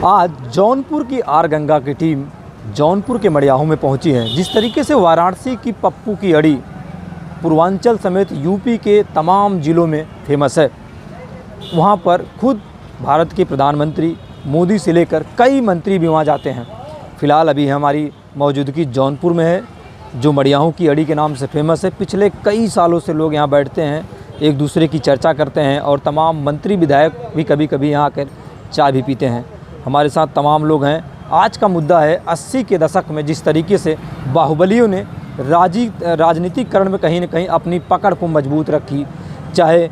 आज जौनपुर की आर गंगा की टीम जौनपुर के मड़ियाहू में पहुंची है। जिस तरीके से वाराणसी की पप्पू की अड़ी पूर्वांचल समेत यूपी के तमाम ज़िलों में फेमस है, वहां पर खुद भारत के प्रधानमंत्री मोदी से लेकर कई मंत्री भी वहां जाते हैं। फ़िलहाल अभी हमारी मौजूदगी जौनपुर में है, जो मड़ियाहू की अड़ी के नाम से फेमस है। पिछले कई सालों से लोग यहाँ बैठते हैं, एक दूसरे की चर्चा करते हैं और तमाम मंत्री विधायक भी कभी कभी यहाँ आकर चाय भी पीते हैं। हमारे साथ तमाम लोग हैं। आज का मुद्दा है 80 के दशक में जिस तरीके से बाहुबलियों ने राजनीतिकरण में कहीं न कहीं अपनी पकड़ को मजबूत रखी। चाहे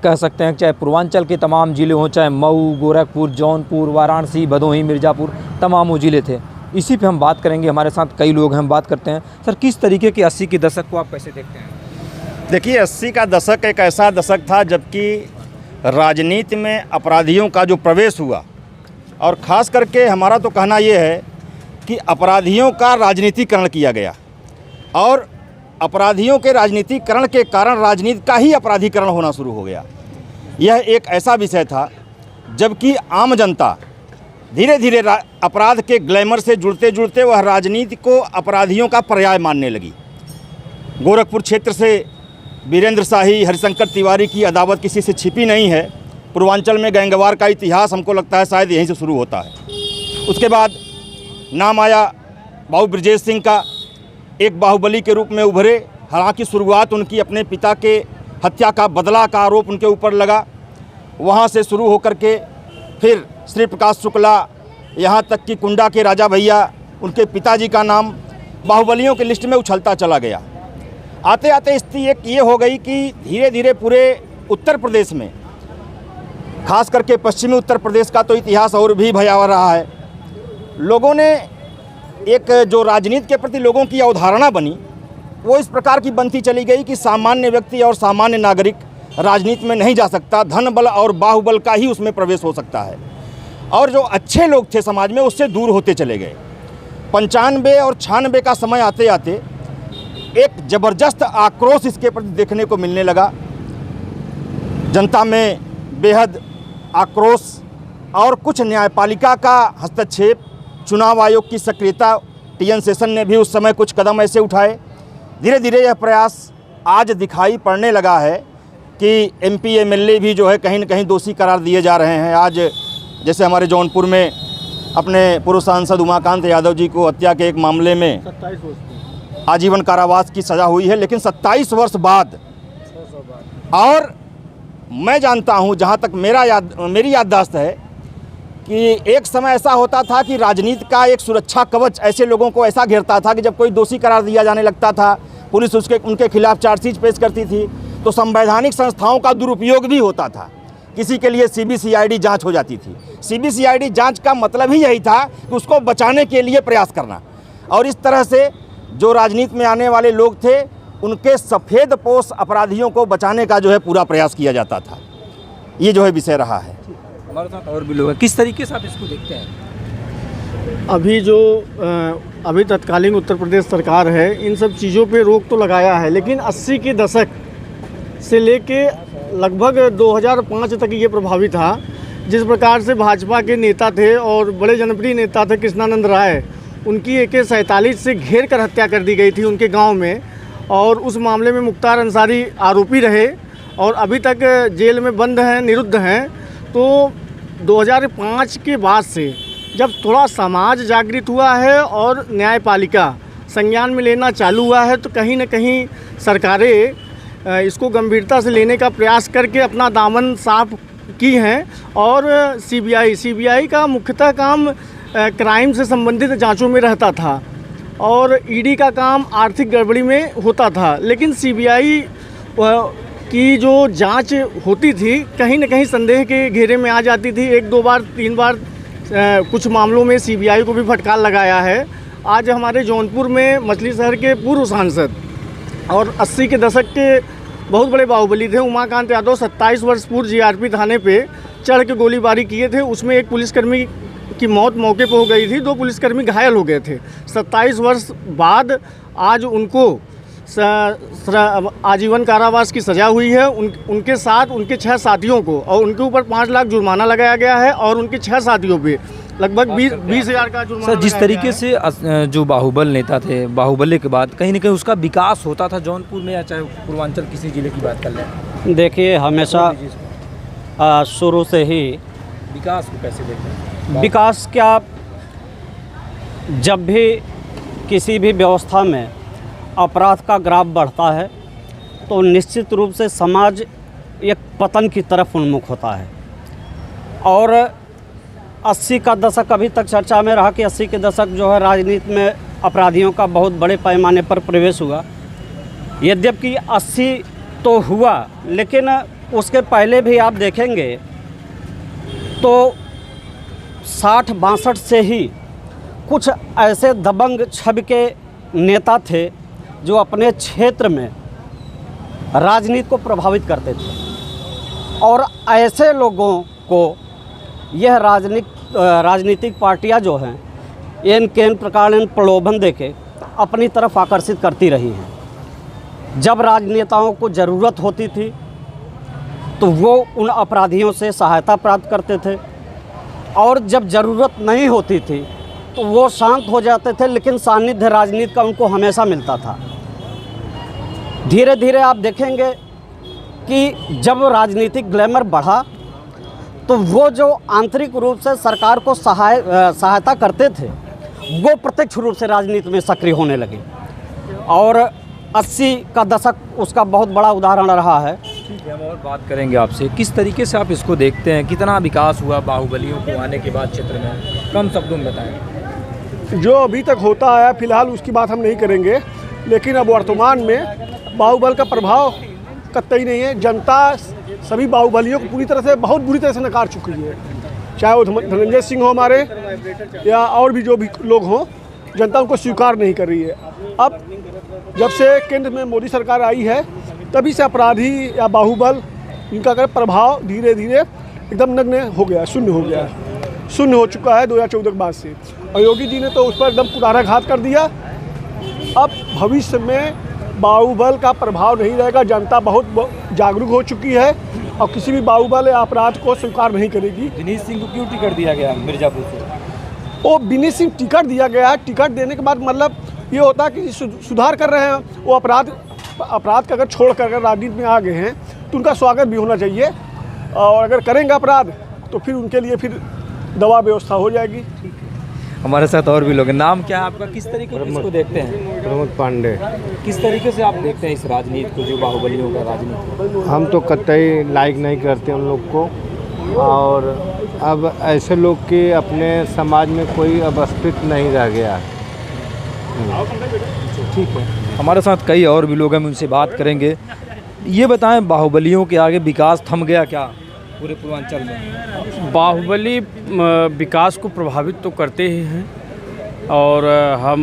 कह सकते हैं चाहे पूर्वांचल के तमाम ज़िले हों, चाहे मऊ, गोरखपुर, जौनपुर, वाराणसी, भदोही, मिर्ज़ापुर, तमाम वो ज़िले थे। इसी पे हम बात करेंगे। हमारे साथ कई लोग हैं, हम बात करते हैं। सर, किस तरीके के 80 के दशक को आप कैसे देखते हैं? देखिए, 80 का दशक एक ऐसा दशक था जबकि राजनीति में अपराधियों का जो प्रवेश हुआ, और ख़ास करके हमारा तो कहना ये है कि अपराधियों का राजनीतिकरण किया गया और अपराधियों के राजनीतिकरण के कारण राजनीति का ही अपराधीकरण होना शुरू हो गया। यह एक ऐसा विषय था जबकि आम जनता धीरे धीरे अपराध के ग्लैमर से जुड़ते जुड़ते वह राजनीति को अपराधियों का पर्याय मानने लगी। गोरखपुर क्षेत्र से वीरेंद्र शाही, हरिशंकर तिवारी की अदावत किसी से छिपी नहीं है। पूर्वांचल में गैंगवार का इतिहास हमको लगता है शायद यहीं से शुरू होता है। उसके बाद नाम आया बाबू ब्रजेश सिंह का, एक बाहुबली के रूप में उभरे। हालांकि शुरुआत उनकी अपने पिता के हत्या का बदला का आरोप उनके ऊपर लगा। वहां से शुरू होकर के फिर श्री प्रकाश शुक्ला, यहाँ तक कि कुंडा के राजा भैया, उनके पिताजी का नाम बाहुबलियों की लिस्ट में उछलता चला गया। आते आते स्थिति एक ये हो गई कि धीरे धीरे पूरे उत्तर प्रदेश में, खास करके पश्चिमी उत्तर प्रदेश का तो इतिहास और भी भयावह रहा है। लोगों ने एक जो राजनीति के प्रति लोगों की अवधारणा बनी वो इस प्रकार की बनती चली गई कि सामान्य व्यक्ति और सामान्य नागरिक राजनीति में नहीं जा सकता, धन बल और बाहुबल का ही उसमें प्रवेश हो सकता है। और जो अच्छे लोग थे समाज में उससे दूर होते चले गए। 95 और 96 का समय आते आते एक ज़बरदस्त आक्रोश इसके प्रति देखने को मिलने लगा। जनता में बेहद आक्रोश और कुछ न्यायपालिका का हस्तक्षेप, चुनाव आयोग की सक्रियता, टीएन शेषन ने भी उस समय कुछ कदम ऐसे उठाए। धीरे धीरे यह प्रयास आज दिखाई पड़ने लगा है कि एमपी एमएलए भी जो है कहीं न कहीं दोषी करार दिए जा रहे हैं। आज जैसे हमारे जौनपुर में अपने पूर्व सांसद उमाकांत यादव जी को हत्या के एक मामले में 27 वर्ष आजीवन कारावास की सज़ा हुई है, लेकिन 27 वर्ष बाद। और मैं जानता हूं, जहां तक मेरी याददाश्त है कि एक समय ऐसा होता था कि राजनीति का एक सुरक्षा कवच ऐसे लोगों को ऐसा घेरता था कि जब कोई दोषी करार दिया जाने लगता था, पुलिस उनके खिलाफ चार्जशीट पेश करती थी, तो संवैधानिक संस्थाओं का दुरुपयोग भी होता था। किसी के लिए सीबीसीआईडी जांच हो जाती थी। सीबीसीआईडी जांच का मतलब ही यही था कि उसको बचाने के लिए प्रयास करना। और इस तरह से जो राजनीति में आने वाले लोग थे उनके सफ़ेद पोश अपराधियों को बचाने का जो है पूरा प्रयास किया जाता था। ये जो है विषय रहा है। हमारे साथ और भी लोग हैं। किस तरीके से आप इसको देखते हैं? अभी तत्कालीन उत्तर प्रदेश सरकार है, इन सब चीज़ों पे रोक तो लगाया है, लेकिन 80 के दशक से लेके लगभग 2005 तक ये प्रभावी था। जिस प्रकार से भाजपा के नेता थे और बड़े जनप्रिय नेता थे कृष्णानंद राय, उनकी AK-47 से घेर कर हत्या कर दी गई थी उनके गांव में, और उस मामले में मुख्तार अंसारी आरोपी रहे और अभी तक जेल में बंद हैं, निरुद्ध हैं। तो 2005 के बाद से जब थोड़ा समाज जागृत हुआ है और न्यायपालिका संज्ञान में लेना चालू हुआ है, तो कहीं न कहीं सरकारें इसको गंभीरता से लेने का प्रयास करके अपना दामन साफ की हैं। और सीबीआई का मुख्यतः काम क्राइम से संबंधित जांचों में रहता था और ईडी का काम आर्थिक गड़बड़ी में होता था। लेकिन सीबीआई की जो जांच होती थी कहीं न कहीं संदेह के घेरे में आ जाती थी। 1, 2 बार, 3 बार कुछ मामलों में सीबीआई को भी फटकार लगाया है। आज हमारे जौनपुर में मछली शहर के पूर्व सांसद और 80 के दशक के बहुत बड़े बाहुबली थे उमाकांत यादव, 27 वर्ष पूर्व जीआरपी थाने पे चढ़ के गोलीबारी किए थे। उसमें एक पुलिसकर्मी की मौत मौके पर हो गई थी, 2 पुलिसकर्मी घायल हो गए थे। 27 वर्ष बाद आज उनको आजीवन कारावास की सज़ा हुई है। उनके साथ उनके 6 साथियों को और उनके ऊपर 5 लाख जुर्माना लगाया गया है और उनके 6 साथियों पे लगभग 20,000 का जुर्माना सर, जिस लगाया तरीके गया से जो बाहुबल नेता थे, बाहुबली के बाद कहीं ना कहीं उसका विकास होता था जौनपुर में, या चाहे पूर्वांचल किसी जिले की बात कर लें। देखिए, हमेशा शुरू से ही विकास को कैसे देखते हैं? विकास क्या, जब भी किसी भी व्यवस्था में अपराध का ग्राफ बढ़ता है तो निश्चित रूप से समाज एक पतन की तरफ उन्मुख होता है। और 80 का दशक अभी तक चर्चा में रहा कि 80 के दशक जो है राजनीति में अपराधियों का बहुत बड़े पैमाने पर प्रवेश हुआ। यद्यपि 80 तो हुआ, लेकिन उसके पहले भी आप देखेंगे तो 60-62 से ही कुछ ऐसे दबंग छवि के नेता थे जो अपने क्षेत्र में राजनीति को प्रभावित करते थे, और ऐसे लोगों को यह राजनीतिक पार्टियां जो हैं इन केन प्रकार प्रलोभन देके अपनी तरफ आकर्षित करती रही हैं। जब राजनेताओं को ज़रूरत होती थी तो वो उन अपराधियों से सहायता प्राप्त करते थे, और जब ज़रूरत नहीं होती थी तो वो शांत हो जाते थे, लेकिन सानिध्य राजनीति का उनको हमेशा मिलता था। धीरे धीरे आप देखेंगे कि जब राजनीतिक ग्लैमर बढ़ा तो वो जो आंतरिक रूप से सरकार को सहायता करते थे वो प्रत्यक्ष रूप से राजनीति में सक्रिय होने लगे, और 80 का दशक उसका बहुत बड़ा उदाहरण रहा है। ठीक है, हम और बात करेंगे आपसे। किस तरीके से आप इसको देखते हैं, कितना विकास हुआ बाहुबलियों को आने के बाद क्षेत्र में? कम शब्दों में बताएं। जो अभी तक होता है फिलहाल उसकी बात हम नहीं करेंगे, लेकिन अब वर्तमान में बाहुबल का प्रभाव कतई नहीं है। जनता सभी बाहुबलियों को पूरी तरह से, बहुत बुरी तरह से नकार चुकी है, चाहे वो धनंजय सिंह हो हमारे या और भी जो भी लोग हों, जनता उनको स्वीकार नहीं कर रही है। अब जब से केंद्र में मोदी सरकार आई है तभी से अपराधी या बाहुबल इनका कर प्रभाव धीरे धीरे एकदम नग्न हो गया, शून्य हो गया, शून्य हो चुका है 2014 के बाद से। और योगी जी ने तो उस पर एकदम कुठाराघात कर दिया। अब भविष्य में बाहुबल का प्रभाव नहीं रहेगा। जनता बहुत जागरूक हो चुकी है और किसी भी बाहुबल या अपराध को स्वीकार नहीं करेगी। दिनेश सिंह को क्यों टिकट दिया गया मिर्ज़ापुर से? वो विनीत सिंह टिकट दिया गया है। टिकट देने के बाद मतलब ये होता है कि सुधार कर रहे हैं वो, अपराध का अगर छोड़ कर अगर राजनीति में आ गए हैं तो उनका स्वागत भी होना चाहिए, और अगर करेंगे अपराध तो फिर उनके लिए फिर दवा व्यवस्था हो जाएगी। हमारे साथ और भी लोग हैं। नाम क्या है आपका? किस तरीके से इसको देखते हैं? प्रमोद पांडे। किस तरीके से आप देखते हैं इस राजनीति को, जो बाहुबलियों का राजनीति? हम तो कतई लाइक नहीं करते उन लोग को, और अब ऐसे लोग के अपने समाज में कोई अब अस्तित्व नहीं रह गया है। ठीक है, हमारे साथ कई और भी लोग हैं, हम उनसे बात करेंगे। ये बताएं, बाहुबलियों के आगे विकास थम गया क्या पूरे पूर्वांचल में? बाहुबली विकास को प्रभावित तो करते ही हैं, और हम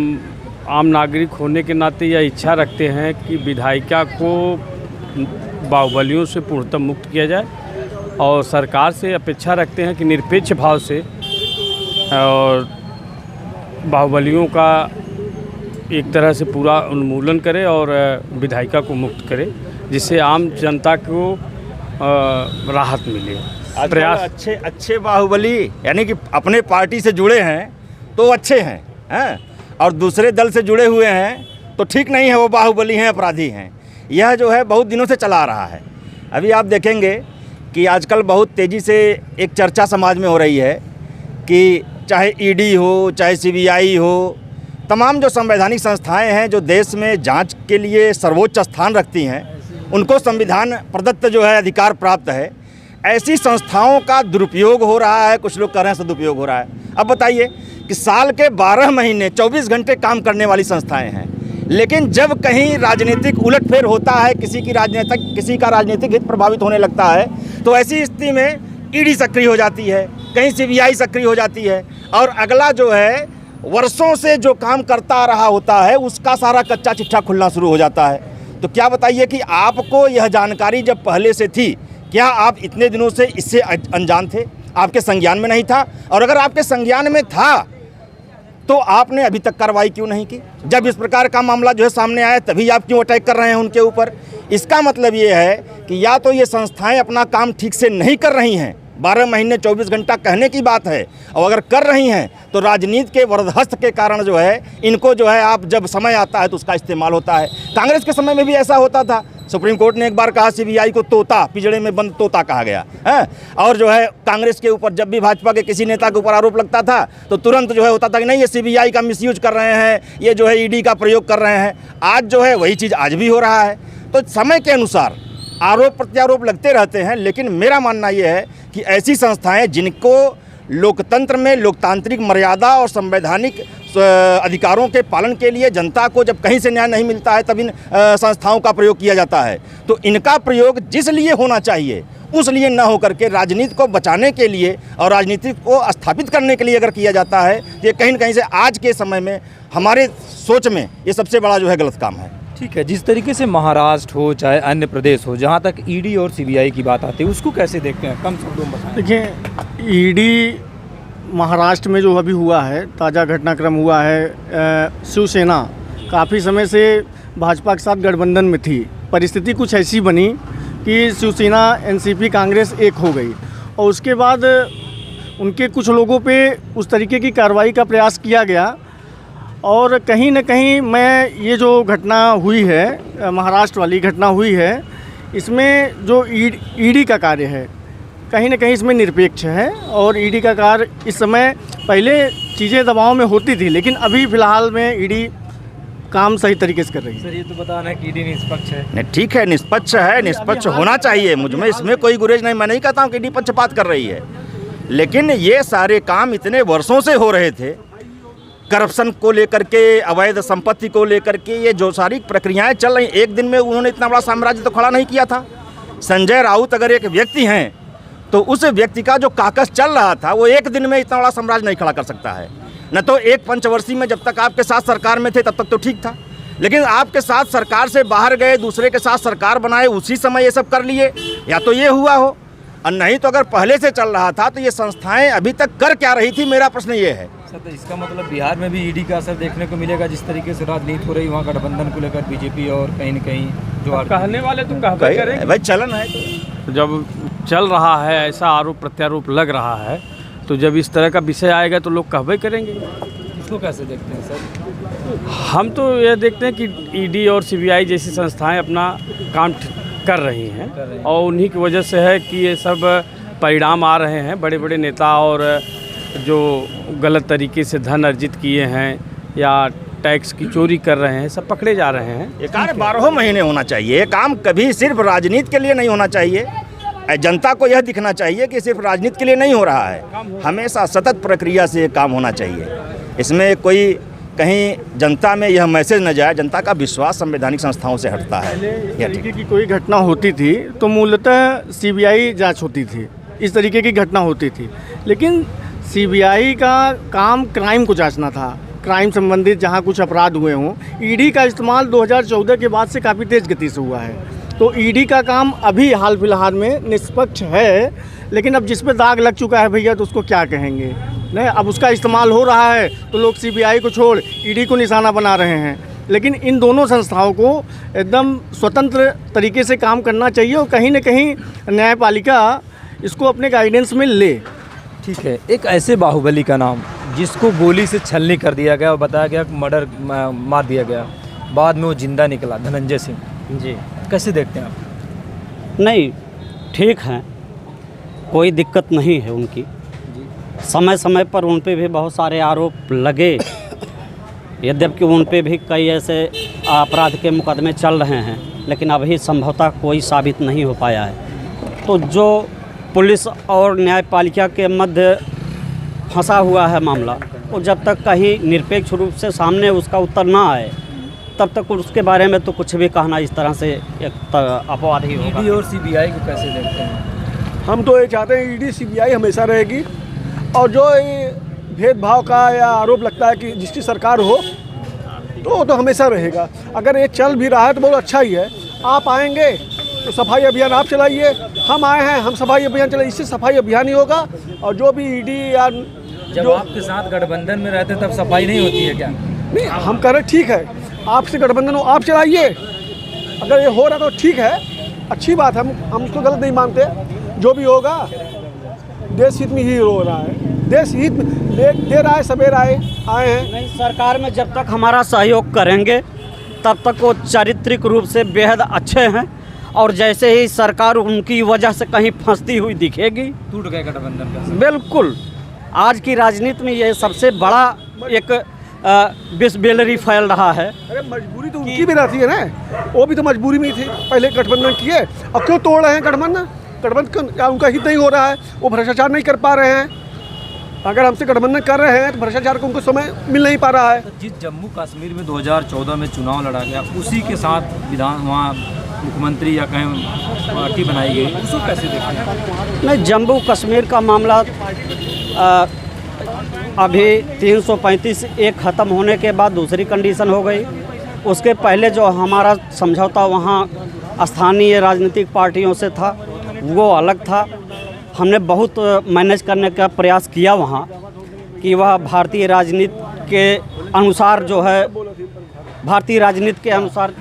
आम नागरिक होने के नाते यह इच्छा रखते हैं कि विधायिका को बाहुबलियों से पूर्णतः मुक्त किया जाए, और सरकार से अपेक्षा रखते हैं कि निरपेक्ष भाव से और बाहुबलियों का एक तरह से पूरा उन्मूलन करे और विधायिका को मुक्त करे, जिससे आम जनता को राहत मिले। प्रयास अच्छे बाहुबली यानी कि अपने पार्टी से जुड़े हैं तो अच्छे हैं, और दूसरे दल से जुड़े हुए हैं तो ठीक नहीं है, वो बाहुबली हैं, अपराधी हैं। यह जो है बहुत दिनों से चला रहा है। अभी आप देखेंगे कि आजकल बहुत तेज़ी से एक चर्चा समाज में हो रही है कि चाहे ईडी हो, चाहे सीबीआई हो, तमाम जो संवैधानिक संस्थाएं हैं जो देश में जांच के लिए सर्वोच्च स्थान रखती हैं, उनको संविधान प्रदत्त जो है अधिकार प्राप्त है, ऐसी संस्थाओं का दुरुपयोग हो रहा है। कुछ लोग कह रहे हैं सदुपयोग हो रहा है। अब बताइए कि साल के 12 महीने 24 घंटे काम करने वाली संस्थाएं हैं, लेकिन जब कहीं राजनीतिक उलटफेर होता है, किसी का राजनीतिक हित प्रभावित होने लगता है, तो ऐसी स्थिति में ईडी सक्रिय हो जाती है, कहीं सीबीआई सक्रिय हो जाती है, और अगला जो है वर्षों से जो काम करता रहा होता है उसका सारा कच्चा चिट्ठा खुलना शुरू हो जाता है। तो क्या बताइए कि आपको यह जानकारी जब पहले से थी, क्या आप इतने दिनों से इससे अनजान थे? आपके संज्ञान में नहीं था? और अगर आपके संज्ञान में था तो आपने अभी तक कार्रवाई क्यों नहीं की? जब इस प्रकार का मामला जो है सामने आया तभी आप क्यों अटैक कर रहे हैं उनके ऊपर? इसका मतलब ये है कि या तो ये संस्थाएं अपना काम ठीक से नहीं कर रही हैं, 12 महीने 24 घंटा कहने की बात है, और अगर कर रही हैं तो राजनीति के वरदहस्त के कारण जो है इनको जो है आप जब समय आता है तो उसका इस्तेमाल होता है। कांग्रेस के समय में भी ऐसा होता था। सुप्रीम कोर्ट ने एक बार कहा सीबीआई को तोता, पिंजड़े में बंद तोता कहा गया है। और जो है कांग्रेस के ऊपर जब भी भाजपा के किसी नेता के ऊपर आरोप लगता था तो तुरंत जो है होता था कि नहीं ये सीबीआई का मिसयूज कर रहे हैं, ये जो है ईडी का प्रयोग कर रहे हैं। आज जो है वही चीज़ आज भी हो रहा है। तो समय के अनुसार आरोप प्रत्यारोप लगते रहते हैं, लेकिन मेरा मानना ये है कि ऐसी संस्थाएं जिनको लोकतंत्र में लोकतांत्रिक मर्यादा और संवैधानिक अधिकारों के पालन के लिए जनता को जब कहीं से न्याय नहीं मिलता है तब इन संस्थाओं का प्रयोग किया जाता है। तो इनका प्रयोग जिस लिए होना चाहिए उस लिए न होकर के राजनीति को बचाने के लिए और राजनीति को स्थापित करने के लिए अगर किया जाता है, ये कहीं न कहीं से आज के समय में हमारे सोच में ये सबसे बड़ा जो है गलत काम है। ठीक है, जिस तरीके से महाराष्ट्र हो चाहे अन्य प्रदेश हो, जहाँ तक ईडी और सीबीआई की बात आती है उसको कैसे देखते हैं, कम शब्दों में बताएं। देखिए, ईडी महाराष्ट्र में जो अभी हुआ है, ताज़ा घटनाक्रम हुआ है, शिवसेना काफ़ी समय से भाजपा के साथ गठबंधन में थी। परिस्थिति कुछ ऐसी बनी कि शिवसेना एनसीपी कांग्रेस एक हो गई और उसके बाद उनके कुछ लोगों पे उस तरीके की कार्रवाई का प्रयास किया गया। और कहीं न कहीं मैं ये जो घटना हुई है, महाराष्ट्र वाली घटना हुई है, इसमें जो ईडी का कार्य है कहीं न कहीं इसमें निरपेक्ष है। और ईडी का कार्य इस समय, पहले चीज़ें दबाव में होती थी लेकिन अभी फ़िलहाल में ईडी काम सही तरीके से कर रही है। सर, ये तो बताना है कि ईडी निष्पक्ष है। नहीं, ठीक है, निष्पक्ष है, निष्पक्ष होना चाहिए, मुझमें इसमें कोई गुरेज नहीं। मैं नहीं कहता हूँ कि ईडी पक्षपात कर रही है, लेकिन ये सारे काम इतने वर्षों से हो रहे थे। करप्शन को लेकर के, अवैध संपत्ति को लेकर के, ये जो सारी प्रक्रियाएं चल रही, एक दिन में उन्होंने इतना बड़ा साम्राज्य तो खड़ा नहीं किया था। संजय राउत अगर एक व्यक्ति हैं तो उस व्यक्ति का जो काकस चल रहा था वो एक दिन में इतना बड़ा साम्राज्य नहीं खड़ा कर सकता है। न तो एक पंचवर्षीय में जब तक आपके साथ सरकार में थे तब तक तो ठीक था, लेकिन आपके साथ सरकार से बाहर गए, दूसरे के साथ सरकार बनाए, उसी समय ये सब कर लिए, या तो ये हुआ हो और नहीं तो अगर पहले से चल रहा था तो ये संस्थाएं अभी तक कर क्या रही थी, मेरा प्रश्न ये है। सर, तो इसका मतलब बिहार में भी ईडी का असर देखने को मिलेगा, जिस तरीके से राजनीति हो रही वहाँ गठबंधन को लेकर बीजेपी और कहीं न कहीं जो कहने वाले तो कहते करें भाई चलन है तो जब चल रहा है, ऐसा आरोप प्रत्यारोप लग रहा है, तो जब इस तरह का विषय आएगा तो लोग कहबे करेंगे। इसको कैसे देखते हैं सर? हम तो ये देखते हैं कि ईडी और सीबीआई जैसी संस्थाएं अपना काम कर रही हैं और उन्हीं की वजह से है कि ये सब परिणाम आ रहे हैं। बड़े बड़े नेता और जो गलत तरीके से धन अर्जित किए हैं या टैक्स की चोरी कर रहे हैं, सब पकड़े जा रहे हैं। ये कार्य 12 महीने होना चाहिए। ये काम कभी सिर्फ राजनीति के लिए नहीं होना चाहिए। जनता को यह दिखना चाहिए कि सिर्फ राजनीति के लिए नहीं हो रहा है, हमेशा सतत प्रक्रिया से ये काम होना चाहिए। इसमें कोई कहीं जनता में यह मैसेज न जाए, जनता का विश्वास संवैधानिक संस्थाओं से हटता है। इस तरीके की कोई घटना होती थी तो मूलतः सीबीआई जांच होती थी, इस तरीके की घटना होती थी। लेकिन सीबीआई का काम क्राइम को जांचना था, क्राइम संबंधित जहां कुछ अपराध हुए हों। ईडी का इस्तेमाल 2014 के बाद से काफ़ी तेज़ गति से हुआ है, तो ईडी का काम अभी हाल फिलहाल में निष्पक्ष है। लेकिन अब जिस पे दाग लग चुका है भैया तो उसको क्या कहेंगे, नहीं। अब उसका इस्तेमाल हो रहा है तो लोग सीबीआई को छोड़ ईडी को निशाना बना रहे हैं। लेकिन इन दोनों संस्थाओं को एकदम स्वतंत्र तरीके से काम करना चाहिए और कहीं न कहीं न्यायपालिका इसको अपने गाइडेंस में ले। ठीक है, एक ऐसे बाहुबली का नाम जिसको गोली से छलनी कर दिया गया और बताया गया मर्डर मार दिया गया, बाद में वो जिंदा निकला, धनंजय सिंह जी, कैसे देखते हैं आप? नहीं ठीक है, कोई दिक्कत नहीं है उनकी। समय समय पर उन पे भी बहुत सारे आरोप लगे, यद्यपि उन पे भी कई ऐसे अपराध के मुकदमे चल रहे हैं, लेकिन अभी संभवतः कोई साबित नहीं हो पाया है। तो जो पुलिस और न्यायपालिका के मध्य फंसा हुआ है मामला, वो जब तक कहीं निरपेक्ष रूप से सामने उसका उत्तर ना आए तब तक उसके बारे में तो कुछ भी कहना इस तरह से एक अपवाद ही होगा। ईडी और सीबीआई को कैसे देखते हैं? हम तो ये चाहते हैं ईडी सीबीआई हमेशा रहेगी, और जो ये भेदभाव का या आरोप लगता है कि जिसकी सरकार हो तो वो तो हमेशा रहेगा। अगर ये चल भी रहा है तो बहुत अच्छा ही है। आप आएंगे तो सफाई अभियान आप चलाइए, हम आए हैं हम सफाई अभियान चलाइए, इससे सफाई अभियान ही होगा। और जो भी ईडी या जब आपके साथ गठबंधन में रहते तब सफाई नहीं होती है क्या? नहीं, हम कह रहे ठीक है, आपसे गठबंधन हो आप चलाइए, अगर ये हो रहा तो ठीक है, अच्छी बात है, हम उसको गलत नहीं मानते। जो भी होगा देश हित में ही हो रहा है। देश हित देर आए सवेर आए हैं। नहीं, सरकार में जब तक हमारा सहयोग करेंगे तब तक वो चारित्रिक रूप से बेहद अच्छे हैं, और जैसे ही सरकार उनकी वजह से कहीं फंसती हुई दिखेगी, टूट गए गठबंधन का। बिल्कुल आज की राजनीति में ये सबसे बड़ा एक बिस्बेलरी फैल रहा है। अरे मजबूरी तो उनकी भी रहती है ना, वो भी तो मजबूरी में ही थी, पहले गठबंधन किए, अब क्यों तोड़ रहे हैं गठबंधन? गठबंधन उनका हित नहीं हो रहा है, वो भ्रष्टाचार नहीं कर पा रहे हैं। अगर हमसे गठबंधन कर रहे हैं तो भ्रष्टाचार को उनको समय मिल नहीं पा रहा है। तो जिस जम्मू कश्मीर में 2014 में चुनाव लड़ा गया, उसी के साथ वहाँ मुख्यमंत्री या कहीं पार्टी बनाई गई, उसको कैसे देखते हैं? नहीं, जम्मू कश्मीर का मामला अभी 335 एक ख़त्म होने के बाद दूसरी कंडीशन हो गई। उसके पहले जो हमारा समझौता वहाँ स्थानीय राजनीतिक पार्टियों से था वो अलग था। हमने बहुत मैनेज करने का प्रयास किया वहाँ कि वह भारतीय राजनीति के अनुसार जो है, भारतीय राजनीति के अनुसार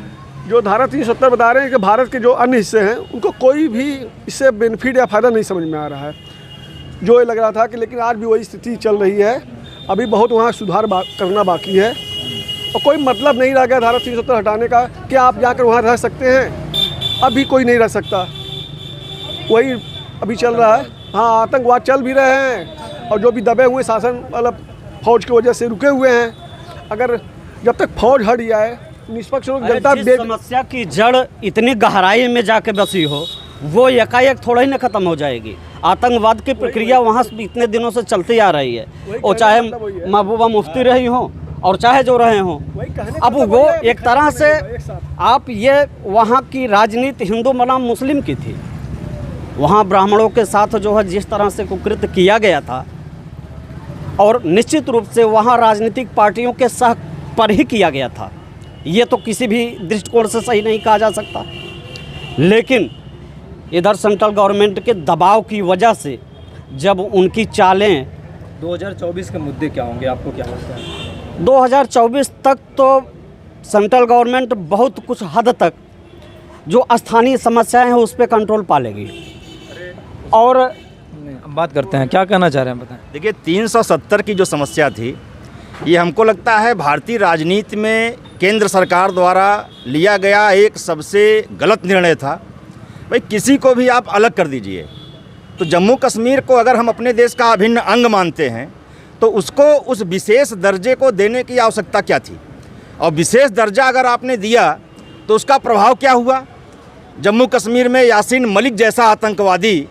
जो धारा 370 बता रहे हैं कि भारत के जो अन्य हिस्से हैं उनको कोई भी इससे बेनिफिट या फ़ायदा नहीं समझ में आ रहा है, जो ये लग रहा था कि, लेकिन आज भी वही स्थिति चल रही है। अभी बहुत वहाँ सुधार करना बाकी है और कोई मतलब नहीं रह गया धारा 370 हटाने का कि आप जाकर वहाँ रह सकते हैं। अभी कोई नहीं रह सकता, वही अभी चल रहा है। हाँ, आतंकवाद चल भी रहे हैं और जो भी दबे हुए शासन मतलब फौज की वजह से रुके हुए हैं, अगर जब तक फौज हट जाए निष्पक्ष रूप जनता समस्या की जड़ इतनी गहराई में जाके बसी हो, वो एकाएक थोड़ा ही न ख़त्म हो जाएगी। आतंकवाद की प्रक्रिया वहाँ इतने दिनों से चलती आ रही है, और चाहे महबूबा मुफ्ती रही हो और चाहे जो रहे हों। अब वो एक तरह से आप ये वहाँ की राजनीति हिंदू बनाम मुस्लिम की थी। वहाँ ब्राह्मणों के साथ जो है जिस तरह से कुकृत्य किया गया था, और निश्चित रूप से वहाँ राजनीतिक पार्टियों के सह पर ही किया गया था, ये तो किसी भी दृष्टिकोण से सही नहीं कहा जा सकता। लेकिन इधर सेंट्रल गवर्नमेंट के दबाव की वजह से जब उनकी चालें 2024 के मुद्दे क्या होंगे, आपको क्या लगता है? 2024 तक तो सेंट्रल गवर्नमेंट बहुत कुछ हद तक जो स्थानीय समस्याएं हैं उस पर कंट्रोल पा लेगी। और अब बात करते हैं, क्या कहना चाह रहे हैं बताएं। देखिए, 370 की जो समस्या थी, ये हमको लगता है भारतीय राजनीति में केंद्र सरकार द्वारा लिया गया एक सबसे गलत निर्णय था। भाई, किसी को भी आप अलग कर दीजिए, तो जम्मू कश्मीर को अगर हम अपने देश का अभिन्न अंग मानते हैं तो उसको उस विशेष दर्जे को देने की आवश्यकता क्या थी? और विशेष दर्जा अगर आपने दिया तो उसका प्रभाव क्या हुआ? जम्मू कश्मीर में यासीन मलिक जैसा आतंकवादी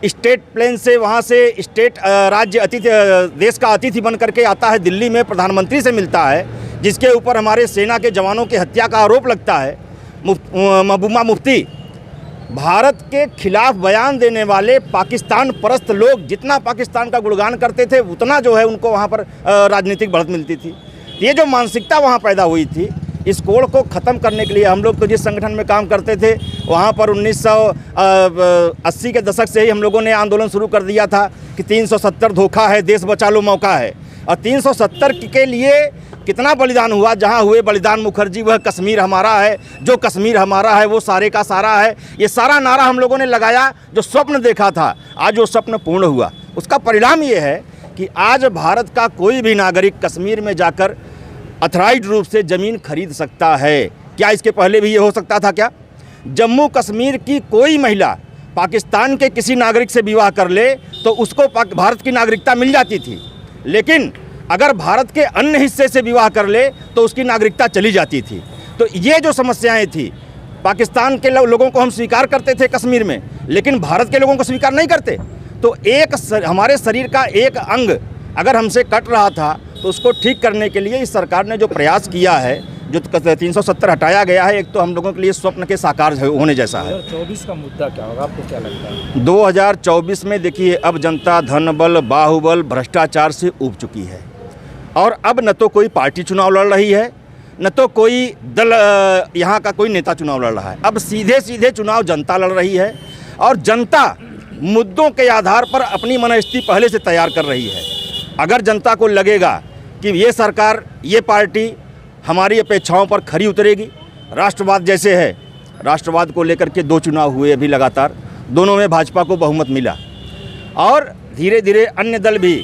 स्टेट प्लेन से, वहाँ से स्टेट राज्य अतिथि, देश का अतिथि बन करके आता है, दिल्ली में प्रधानमंत्री से मिलता है, जिसके ऊपर हमारे सेना के जवानों की हत्या का आरोप लगता है। महबूबा मुफ्ती, भारत के खिलाफ बयान देने वाले पाकिस्तान परस्त लोग जितना पाकिस्तान का गुणगान करते थे, उतना जो है उनको वहाँ पर राजनीतिक बढ़त मिलती थी। ये जो मानसिकता वहाँ पैदा हुई थी, इस कोड़ को ख़त्म करने के लिए हम लोग तो जिस संगठन में काम करते थे, वहाँ पर 1980 के दशक से ही हम लोगों ने आंदोलन शुरू कर दिया था कि 370 धोखा है, देश बचा लो मौका है। और 370 के लिए कितना बलिदान हुआ, जहाँ हुए बलिदान मुखर्जी, वह कश्मीर हमारा है, जो कश्मीर हमारा है वो सारे का सारा है। ये सारा नारा हम लोगों ने लगाया, जो स्वप्न देखा था, आज वो स्वप्न पूर्ण हुआ। उसका परिणाम ये है कि आज भारत का कोई भी नागरिक कश्मीर में जाकर अथराइज्ड रूप से ज़मीन खरीद सकता है। क्या इसके पहले भी ये हो सकता था क्या? जम्मू कश्मीर की कोई महिला पाकिस्तान के किसी नागरिक से विवाह कर ले तो उसको भारत की नागरिकता मिल जाती थी, लेकिन अगर भारत के अन्य हिस्से से विवाह कर ले तो उसकी नागरिकता चली जाती थी। तो ये जो समस्याएं थी, पाकिस्तान के लोगों को हम स्वीकार करते थे कश्मीर में, लेकिन भारत के लोगों को स्वीकार नहीं करते। तो हमारे शरीर का एक अंग अगर हमसे कट रहा था तो उसको ठीक करने के लिए इस सरकार ने जो प्रयास किया है, जो 370 हटाया गया है, एक तो हम लोगों के लिए स्वप्न के साकार होने जैसा है। 2024 का मुद्दा क्या होगा, आपको क्या लगता है? 2024 में देखिए, अब जनता धन बल, बाहुबल, भ्रष्टाचार से ऊब चुकी है, और अब न तो कोई पार्टी चुनाव लड़ रही है, न तो कोई दल, यहाँ का कोई नेता चुनाव लड़ रहा है। अब सीधे सीधे चुनाव जनता लड़ रही है, और जनता मुद्दों के आधार पर अपनी मनस्थिति पहले से तैयार कर रही है। अगर जनता को लगेगा कि ये सरकार, ये पार्टी हमारी अपेक्षाओं पर खरी उतरेगी, राष्ट्रवाद जैसे है, राष्ट्रवाद को लेकर के 2 चुनाव हुए अभी लगातार, दोनों में भाजपा को बहुमत मिला, और धीरे धीरे अन्य दल भी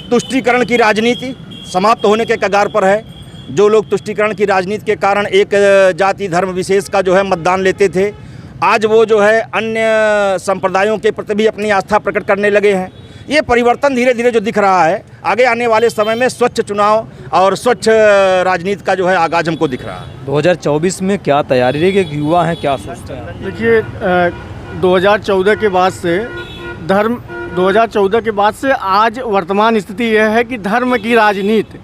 तुष्टीकरण की राजनीति समाप्त होने के कगार पर है। जो लोग तुष्टीकरण की राजनीति के कारण एक जाति धर्म विशेष का जो है मतदान लेते थे, आज वो जो है अन्य संप्रदायों के प्रति भी अपनी आस्था प्रकट करने लगे हैं। ये परिवर्तन धीरे धीरे जो दिख रहा है, आगे आने वाले समय में स्वच्छ चुनाव और स्वच्छ राजनीति का जो है आगाज हमको दिख रहा है। 2024 में क्या तैयारी रहेगी, एक युवा हैं, क्या सोचते हैं? देखिए 2014 के बाद से 2014 के बाद से आज वर्तमान स्थिति यह है कि धर्म की राजनीति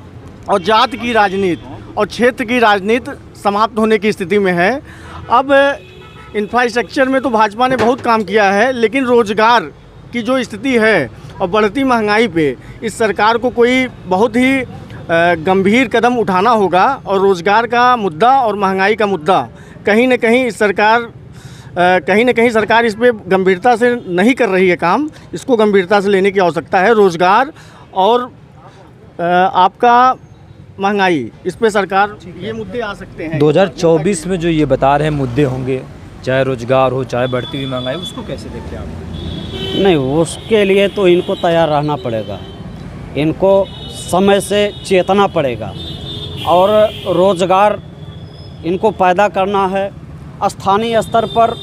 और जात की राजनीति और क्षेत्र की राजनीति समाप्त होने की स्थिति में है। अब इंफ्रास्ट्रक्चर में तो भाजपा ने बहुत काम किया है, लेकिन रोजगार की जो स्थिति है और बढ़ती महंगाई पे इस सरकार को कोई बहुत ही गंभीर कदम उठाना होगा। और रोजगार का मुद्दा और महंगाई का मुद्दा कहीं न कहीं सरकार इस पे गंभीरता से नहीं कर रही है काम। इसको गंभीरता से लेने की आवश्यकता है। रोजगार और आपका महंगाई, इस पे सरकार ये मुद्दे आ सकते हैं। 2024 में जो ये बता रहे हैं मुद्दे होंगे, चाहे रोजगार हो चाहे बढ़ती हुई महंगाई, उसको कैसे देखते हैं आप? नहीं, उसके लिए तो इनको तैयार रहना पड़ेगा, इनको समय से चेतना पड़ेगा और रोज़गार इनको पैदा करना है। स्थानीय स्तर पर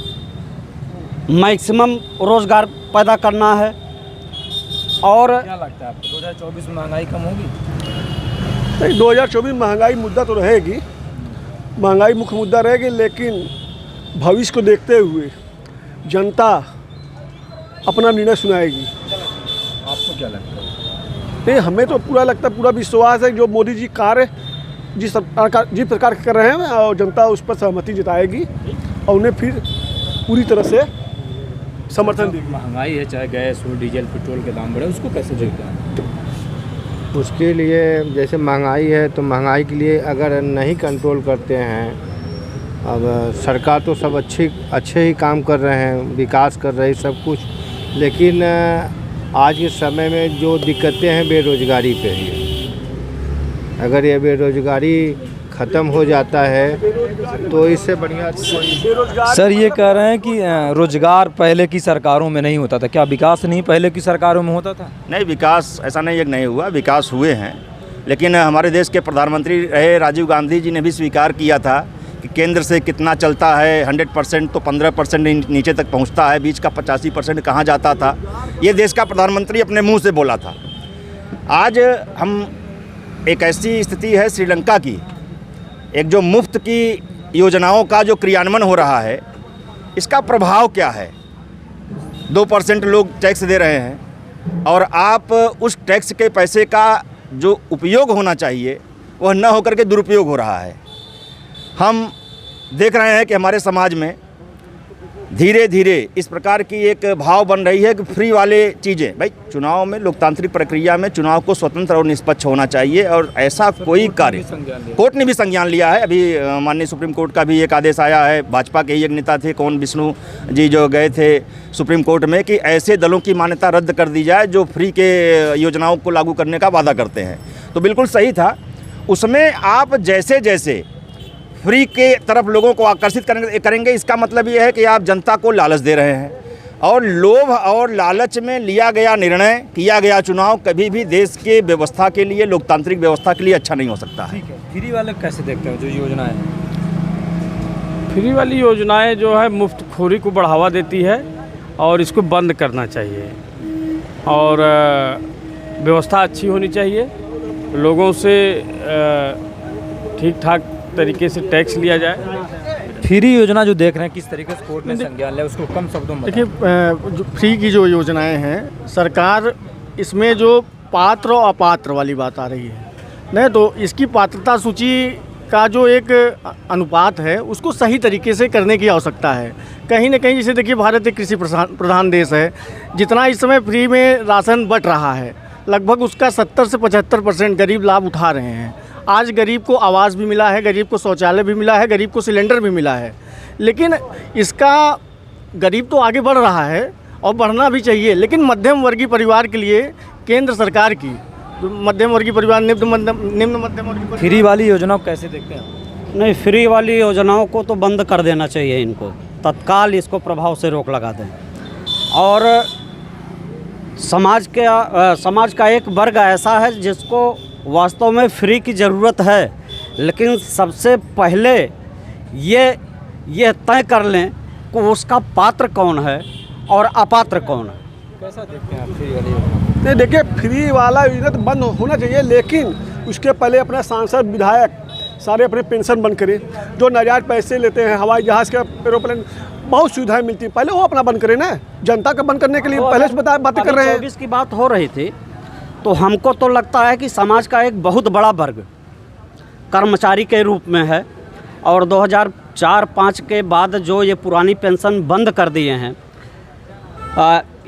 मैक्सिमम रोज़गार पैदा करना है। और क्या लगता है आपको 2024 में महंगाई कम होगी? 2024 में महंगाई मुद्दा तो रहेगी, महंगाई मुख्य मुद्दा रहेगी, लेकिन भविष्य को देखते हुए जनता अपना निर्णय सुनाएगी। आपको क्या लगता है? नहीं, हमें तो पूरा लगता है, पूरा विश्वास है जो मोदी जी कार्य जिस प्रकार कर रहे हैं और जनता उस पर सहमति जताएगी और उन्हें फिर पूरी तरह से समर्थन देगी। महंगाई है, चाहे गैस हो, डीजल पेट्रोल के दाम बढ़े, उसको कैसे देखते हैं? उसके लिए जैसे महंगाई है तो महंगाई के लिए अगर नहीं कंट्रोल करते हैं, अब सरकार तो सब अच्छे ही काम कर रहे हैं, विकास कर रही सब कुछ, लेकिन आज के समय में जो दिक्कतें हैं बेरोज़गारी पे ही है। अगर ये बेरोज़गारी ख़त्म हो जाता है तो इससे बढ़िया सर ये कह रहे हैं कि रोजगार पहले की सरकारों में नहीं होता था, क्या विकास नहीं पहले की सरकारों में होता था? नहीं, विकास ऐसा नहीं हुआ, विकास हुए हैं, लेकिन हमारे देश के प्रधानमंत्री रहे राजीव गांधी जी ने भी स्वीकार किया था कि केंद्र से कितना चलता है, 100% तो 15% नीचे तक पहुंचता है, बीच का 85% कहाँ जाता था, ये देश का प्रधानमंत्री अपने मुंह से बोला था। आज हम एक ऐसी स्थिति है श्रीलंका की, एक जो मुफ्त की योजनाओं का जो क्रियान्वयन हो रहा है, इसका प्रभाव क्या है? 2% लोग टैक्स दे रहे हैं और आप उस टैक्स के पैसे का जो उपयोग होना चाहिए वह न होकर के दुरुपयोग हो रहा है। हम देख रहे हैं कि हमारे समाज में धीरे धीरे इस प्रकार की एक भाव बन रही है कि फ्री वाले चीज़ें, भाई चुनाव में, लोकतांत्रिक प्रक्रिया में चुनाव को स्वतंत्र और निष्पक्ष होना चाहिए और ऐसा कोई कार्य कोर्ट ने भी संज्ञान लिया है। अभी माननीय सुप्रीम कोर्ट का भी एक आदेश आया है, भाजपा के ही एक नेता थे कौन विष्णु जी जो गए थे सुप्रीम कोर्ट में कि ऐसे दलों की मान्यता रद्द कर दी जाए जो फ्री के योजनाओं को लागू करने का वादा करते हैं। तो बिल्कुल सही था, उसमें आप जैसे जैसे फ्री के तरफ लोगों को आकर्षित करेंगे, इसका मतलब ये है कि आप जनता को लालच दे रहे हैं और लोभ और लालच में लिया गया निर्णय, किया गया चुनाव कभी भी देश के व्यवस्था के लिए, लोकतांत्रिक व्यवस्था के लिए अच्छा नहीं हो सकता है। ठीक है, फ्री वाले कैसे देखते हो जो योजनाएं हैं? फ्री वाली योजनाएं जो है मुफ्तखोरी को बढ़ावा देती है और इसको बंद करना चाहिए और व्यवस्था अच्छी होनी चाहिए, लोगों से ठीक ठाक तरीके से टैक्स लिया जाए। फ्री योजना जो देख रहे हैं किस तरीके से कोर्ट ने संज्ञान लिया, उसको कम शब्दों में देखिए, जो फ्री की जो योजनाएं हैं, सरकार इसमें जो पात्र और अपात्र वाली बात आ रही है नहीं, तो इसकी पात्रता सूची का जो एक अनुपात है उसको सही तरीके से करने की आवश्यकता है। कहीं ना कहीं जैसे देखिए, भारत एक कृषि प्रधान देश है, जितना इस समय फ्री में राशन बंट रहा है लगभग उसका 70 से 75% गरीब लाभ उठा रहे हैं। आज गरीब को आवास भी मिला है, गरीब को शौचालय भी मिला है, गरीब को सिलेंडर भी मिला है, लेकिन इसका गरीब तो आगे बढ़ रहा है और बढ़ना भी चाहिए, लेकिन मध्यम वर्गीय परिवार के लिए केंद्र सरकार की मध्यम वर्गीय परिवार, निम्न मध्यम वर्गीय फ्री वाली योजना को कैसे देखते हैं? नहीं, फ्री वाली योजनाओं को तो बंद कर देना चाहिए, इनको तत्काल इसको प्रभाव से रोक लगा दें। और समाज का एक वर्ग ऐसा है जिसको वास्तव में फ्री की ज़रूरत है, लेकिन सबसे पहले ये तय कर लें कि उसका पात्र कौन है और अपात्र कौन है। कैसा देखते हैं आप फ्री वाली? नहीं देखिए, फ्री वाला योजना तो बंद होना चाहिए, लेकिन उसके पहले अपना सांसद विधायक सारे अपने पेंशन बंद करें। जो नाजायज़ पैसे लेते हैं, हवाई जहाज़ का, एरोप्लेन, बहुत सुविधाएं मिलती हैं, पहले वो अपना बंद करें ना। जनता का बंद करने के लिए पहले से बातें कर रहे हैं। 24 की बात हो रही थी, तो हमको तो लगता है कि समाज का एक बहुत बड़ा वर्ग कर्मचारी के रूप में है, और 2004-05 के बाद जो ये पुरानी पेंशन बंद कर दिए हैं,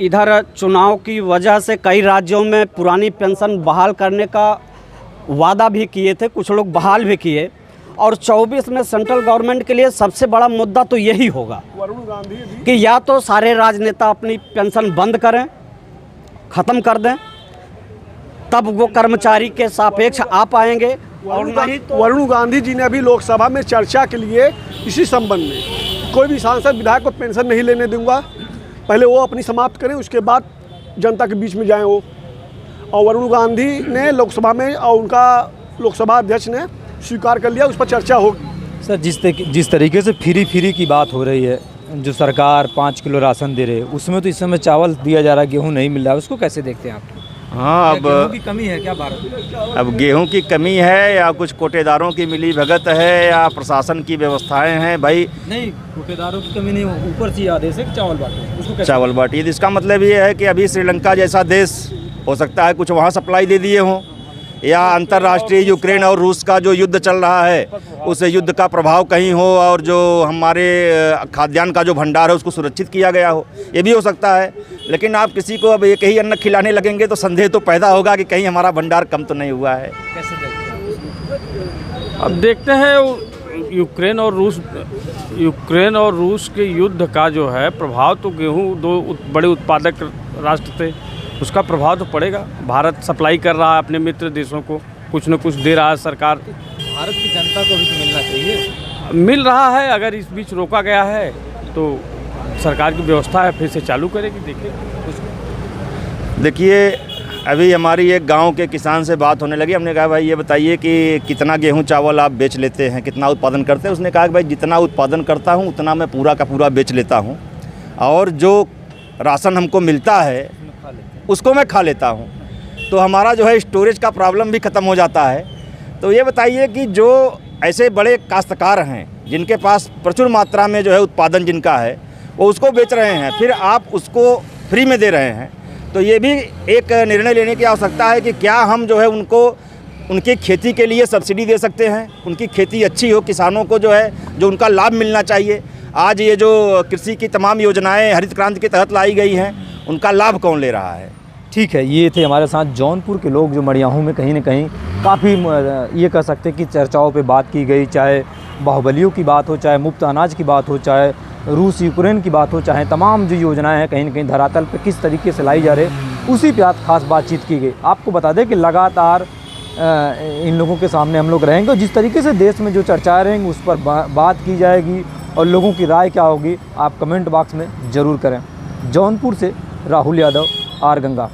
इधर चुनाव की वजह से कई राज्यों में पुरानी पेंशन बहाल करने का वादा भी किए थे, कुछ लोग बहाल भी किए, और 24 में सेंट्रल गवर्नमेंट के लिए सबसे बड़ा मुद्दा तो यही होगा कि या तो सारे राजनेता अपनी पेंशन बंद करें, ख़त्म कर दें, तब वो कर्मचारी के सापेक्ष आ पाएंगे, और नहीं तो वरुण गांधी जी ने अभी लोकसभा में चर्चा के लिए इसी संबंध में कोई भी सांसद विधायक को पेंशन नहीं लेने दूंगा, पहले वो अपनी समाप्त करें, उसके बाद जनता के बीच में जाएं वो। और वरुण गांधी ने लोकसभा में, और उनका लोकसभा अध्यक्ष ने स्वीकार कर लिया, उस पर चर्चा होगी। सर, जिस तरीके से फ्री की बात हो रही है, जो सरकार 5 किलो राशन दे रही है, उसमें तो इस समय चावल दिया जा रहा है, गेहूँ नहीं मिल रहा है, उसको कैसे देखते हैं आप? हाँ, अब गेहूँ की कमी है क्या भारत में? अब गेहूं की कमी है या कुछ कोटेदारों की मिली भगत है या प्रशासन की व्यवस्थाएं हैं भाई? नहीं, कोटेदारों की कमी नहीं, ऊपर से आदेश है कि चावल बांटो, उसको कैसे? चावल बांटिए, तो इसका मतलब ये है कि अभी श्रीलंका जैसा देश हो सकता है कुछ वहाँ सप्लाई दे दिए हों, या अंतर्राष्ट्रीय यूक्रेन और रूस का जो युद्ध चल रहा है उस युद्ध का प्रभाव कहीं हो, और जो हमारे खाद्यान्न का जो भंडार है उसको सुरक्षित किया गया हो, ये भी हो सकता है। लेकिन आप किसी को अब एक ही अन्न खिलाने लगेंगे तो संदेह तो पैदा होगा कि कहीं हमारा भंडार कम तो नहीं हुआ है। कैसे देखते हैं? अब देखते हैं यूक्रेन और रूस के युद्ध का जो है प्रभाव, तो गेहूँ दो बड़े उत्पादक राष्ट्र थे, उसका प्रभाव तो पड़ेगा। भारत सप्लाई कर रहा है अपने मित्र देशों को, कुछ न कुछ दे रहा है सरकार। भारत की जनता को भी तो मिलना चाहिए। मिल रहा है, अगर इस बीच रोका गया है तो सरकार की व्यवस्था है फिर से चालू करेगी। देखिए, अभी हमारी एक गांव के किसान से बात होने लगी, हमने कहा भाई ये बताइए कि कितना गेहूं चावल आप बेच लेते हैं, कितना उत्पादन करते हैं? उसने कहा कि भाई जितना उत्पादन करता हूं उतना मैं पूरा का पूरा बेच लेता हूं, और जो राशन हमको मिलता है उसको मैं खा लेता हूं, तो हमारा जो है स्टोरेज का प्रॉब्लम भी ख़त्म हो जाता है। तो ये बताइए कि जो ऐसे बड़े काश्तकार हैं जिनके पास प्रचुर मात्रा में जो है उत्पादन जिनका है, वो उसको बेच रहे हैं, फिर आप उसको फ्री में दे रहे हैं, तो ये भी एक निर्णय लेने की आवश्यकता है कि क्या हम जो है उनको उनकी खेती के लिए सब्सिडी दे सकते हैं, उनकी खेती अच्छी हो, किसानों को जो है जो उनका लाभ मिलना चाहिए। आज ये जो कृषि की तमाम योजनाएं हरित क्रांति के तहत लाई गई हैं, उनका लाभ कौन ले रहा है? ठीक है, ये थे हमारे साथ जौनपुर के लोग जो मड़ियाहूँ में कहीं ना कहीं काफ़ी ये कह सकते हैं कि चर्चाओं पे बात की गई, चाहे बाहुबलियों की बात हो, चाहे मुफ्त अनाज की बात हो, चाहे रूस यूक्रेन की बात हो, चाहे तमाम जो योजनाएं हैं कहीं ना कहीं धरातल पे किस तरीके से लाई जा रही, उसी पे आज खास बातचीत की गई। आपको बता दें कि लगातार इन लोगों के सामने हम लोग रहेंगे, और जिस तरीके से देश में जो चर्चाएँ रहेंगी उस पर बात की जाएगी, और लोगों की राय क्या होगी आप कमेंट बॉक्स में ज़रूर करें। जौनपुर से राहुल यादव, आर गंगा।